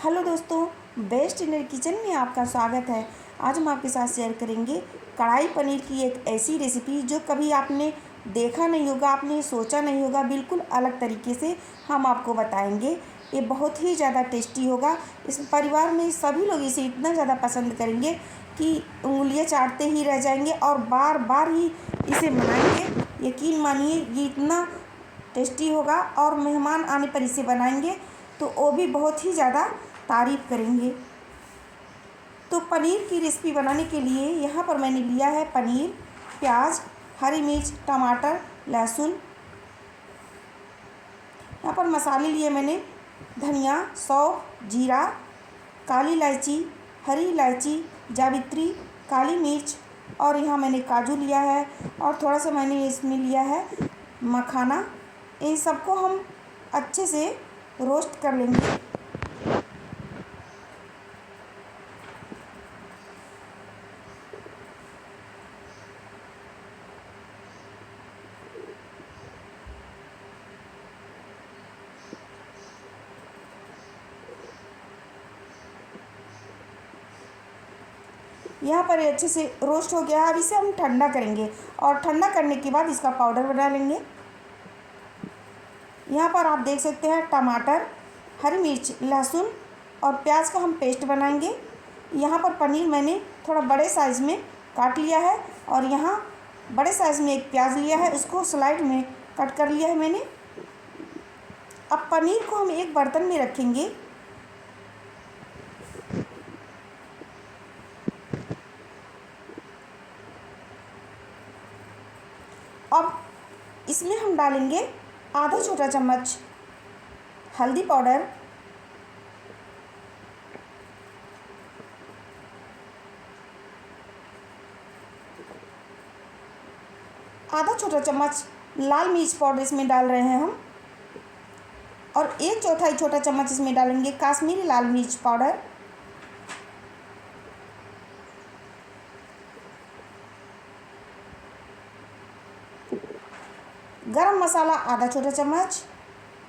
Hello दोस्तों, best Indian kitchen में आपका स्वागत है। आज हम आपके साथ शेयर करेंगे कढ़ाई पनीर की एक ऐसी रेसिपी जो कभी आपने देखा नहीं होगा, आपने सोचा नहीं होगा। बिल्कुल अलग तरीके से हम आपको बताएंगे। ये बहुत ही ज़्यादा टेस्टी होगा। इस परिवार में सभी लोग इसे इतना ज़्यादा पसंद करेंगे कि उंगलियां चाटते ही रह जाएंगे और बार बार ही इसे बनाएंगे। यकीन मानिए, ये इतना टेस्टी होगा और मेहमान आने पर इसे बनाएंगे तो वो भी बहुत ही ज़्यादा तारीफ़ करेंगे। तो पनीर की रेसिपी बनाने के लिए यहाँ पर मैंने लिया है पनीर, प्याज, हरी मिर्च, टमाटर, लहसुन। यहाँ पर मसाले लिए मैंने धनिया, सौंफ, जीरा, काली इलायची, हरी इलायची, जावित्री, काली मिर्च, और यहाँ मैंने काजू लिया है और थोड़ा सा मैंने इसमें लिया है मखाना। इन सबको हम अच्छे से रोस्ट कर लेंगे। यहाँ पर ये अच्छे से रोस्ट हो गया है। अब इसे हम ठंडा करेंगे और ठंडा करने के बाद इसका पाउडर बना लेंगे। यहाँ पर आप देख सकते हैं टमाटर, हरी मिर्च, लहसुन और प्याज का हम पेस्ट बनाएंगे। यहाँ पर पनीर मैंने थोड़ा बड़े साइज़ में काट लिया है और यहाँ बड़े साइज़ में एक प्याज लिया है, उसको स्लाइड में कट कर लिया है मैंने। अब पनीर को हम एक बर्तन में रखेंगे। अब इसमें हम डालेंगे आधा छोटा चम्मच हल्दी पाउडर, आधा छोटा चम्मच लाल मिर्च पाउडर इसमें डाल रहे हैं हम, और 1/4 छोटा चम्मच इसमें डालेंगे काश्मीरी लाल मिर्च पाउडर। गरम मसाला आधा छोटा चम्मच,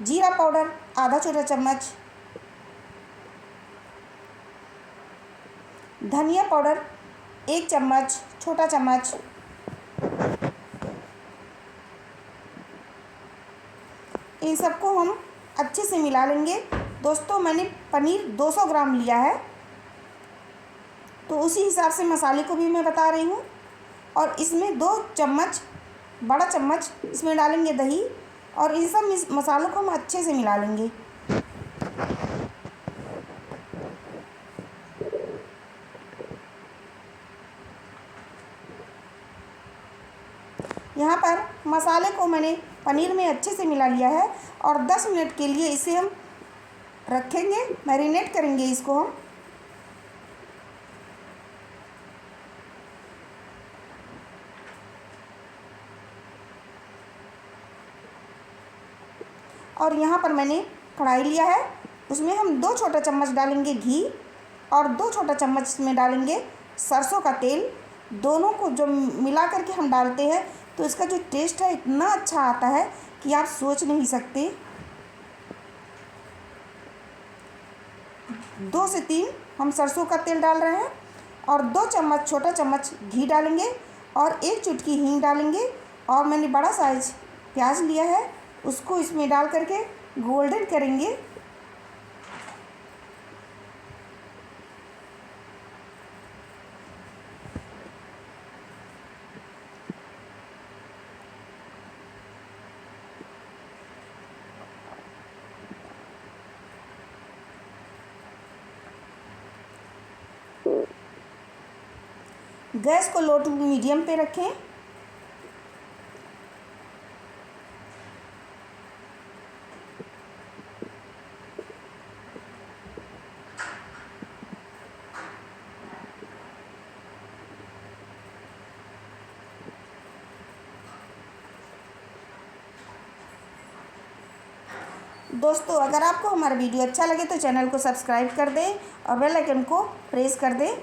जीरा पाउडर आधा छोटा चम्मच, धनिया पाउडर 1 चम्मच छोटा चम्मच। इन सबको हम अच्छे से मिला लेंगे। दोस्तों, मैंने पनीर 200 ग्राम लिया है, तो उसी हिसाब से मसाले को भी मैं बता रही हूँ। और इसमें 2 चम्मच बड़ा चम्मच इसमें डालेंगे दही, और इन सब मसालों को हम अच्छे से मिला लेंगे। यहाँ पर मसाले को मैंने पनीर में अच्छे से मिला लिया है और 10 मिनट के लिए इसे हम रखेंगे, मैरिनेट करेंगे इसको हम। और यहाँ पर मैंने कढ़ाई लिया है, उसमें हम 2 छोटा चम्मच डालेंगे घी और 2 छोटा चम्मच इसमें डालेंगे सरसों का तेल। दोनों को जो मिला करके हम डालते हैं तो इसका जो टेस्ट है इतना अच्छा आता है कि आप सोच नहीं सकते। 2 से 3 हम सरसों का तेल डाल रहे हैं और 2 चम्मच छोटा चम्मच घी डालेंगे और 1 चुटकी हींग डालेंगे। और मैंने बड़ा साइज प्याज लिया है, उसको इसमें डाल करके गोल्डन करेंगे। गैस को लो टू मीडियम पे रखें। दोस्तों, अगर आपको हमारा वीडियो अच्छा लगे तो चैनल को सब्सक्राइब कर दें और बेल आइकन को प्रेस कर दें।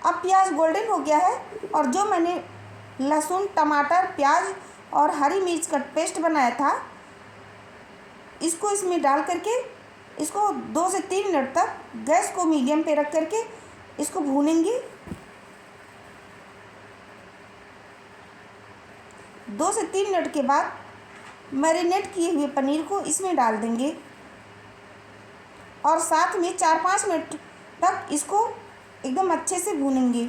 अब प्याज गोल्डन हो गया है और जो मैंने लहसुन, टमाटर, प्याज और हरी मिर्च का पेस्ट बनाया था इसको इसमें डाल करके इसको 2 से 3 मिनट तक गैस को मीडियम पे रख करके इसको भूनेंगे। 2 से 3 मिनट के बाद मैरिनेट किए हुए पनीर को इसमें डाल देंगे और साथ में 4-5 मिनट तक इसको एकदम अच्छे से भूनेंगे।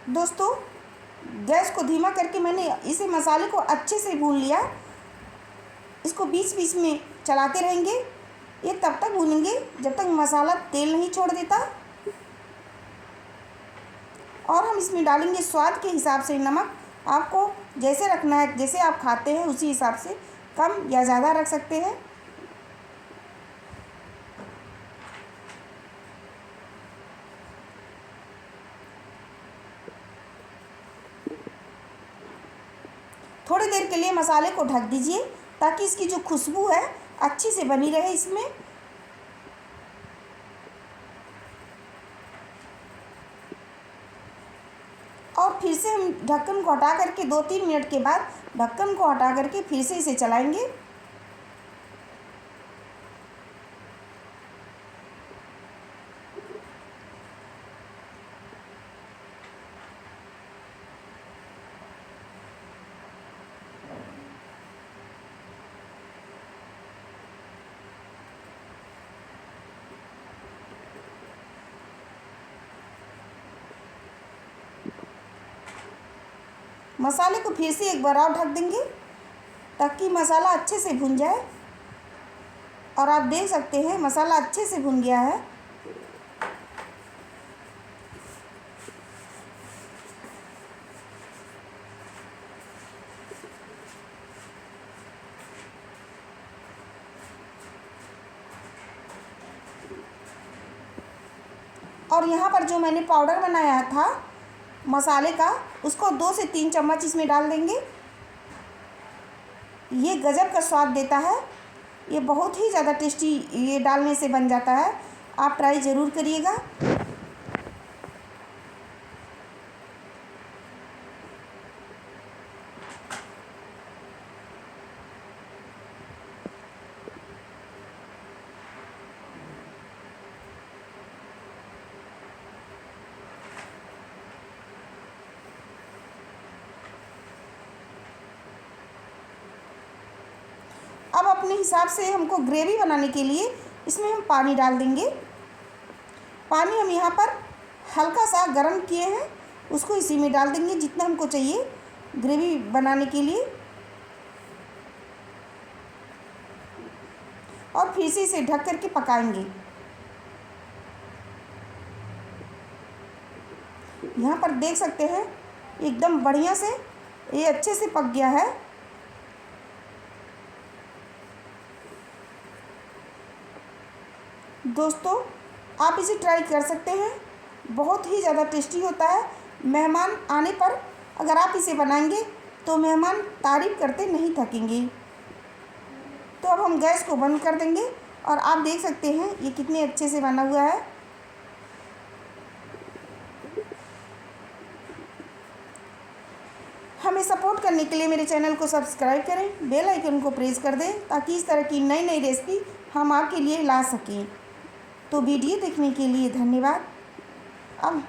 दोस्तों गैस को धीमा करके मैंने इसे मसाले को अच्छे से भून लिया। इसको बीच बीच में चलाते रहेंगे। ये तब तक भूनेंगे जब तक मसाला तेल नहीं छोड़ देता। और हम इसमें डालेंगे स्वाद के हिसाब से नमक। आपको जैसे रखना है, जैसे आप खाते हैं उसी हिसाब से कम या ज़्यादा रख सकते हैं। थोड़ी देर के लिए मसाले को ढक दीजिए ताकि इसकी जो खुशबू है अच्छी से बनी रहे इसमें। और फिर से हम ढक्कन को हटा करके 2-3 मिनट के बाद ढक्कन को हटा करके फिर से इसे चलाएंगे। मसाले को फिर से एक बार और ढक देंगे ताकि मसाला अच्छे से भुन जाए। और आप देख सकते हैं मसाला अच्छे से भुन गया है। और यहाँ पर जो मैंने पाउडर बनाया था मसाले का उसको 2 से 3 चम्मच इसमें डाल देंगे। ये गजब का स्वाद देता है। ये बहुत ही ज़्यादा टेस्टी ये डालने से बन जाता है। आप ट्राई ज़रूर करिएगा। अब अपने हिसाब से हमको ग्रेवी बनाने के लिए इसमें हम पानी डाल देंगे। पानी हम यहाँ पर हल्का सा गर्म किए हैं, उसको इसी में डाल देंगे जितना हमको चाहिए ग्रेवी बनाने के लिए। और फिर से इसे ढक करके पकाएंगे। यहाँ पर देख सकते हैं एकदम बढ़िया से ये अच्छे से पक गया है। दोस्तों आप इसे ट्राई कर सकते हैं, बहुत ही ज़्यादा टेस्टी होता है। मेहमान आने पर अगर आप इसे बनाएंगे तो मेहमान तारीफ़ करते नहीं थकेंगे। तो अब हम गैस को बंद कर देंगे और आप देख सकते हैं ये कितने अच्छे से बना हुआ है। हमें सपोर्ट करने के लिए मेरे चैनल को सब्सक्राइब करें, बेल आइकन को प्रेस कर दें ताकि इस तरह की नई नई रेसिपी हम आपके लिए ला सकें। तो वीडियो देखने के लिए धन्यवाद। अब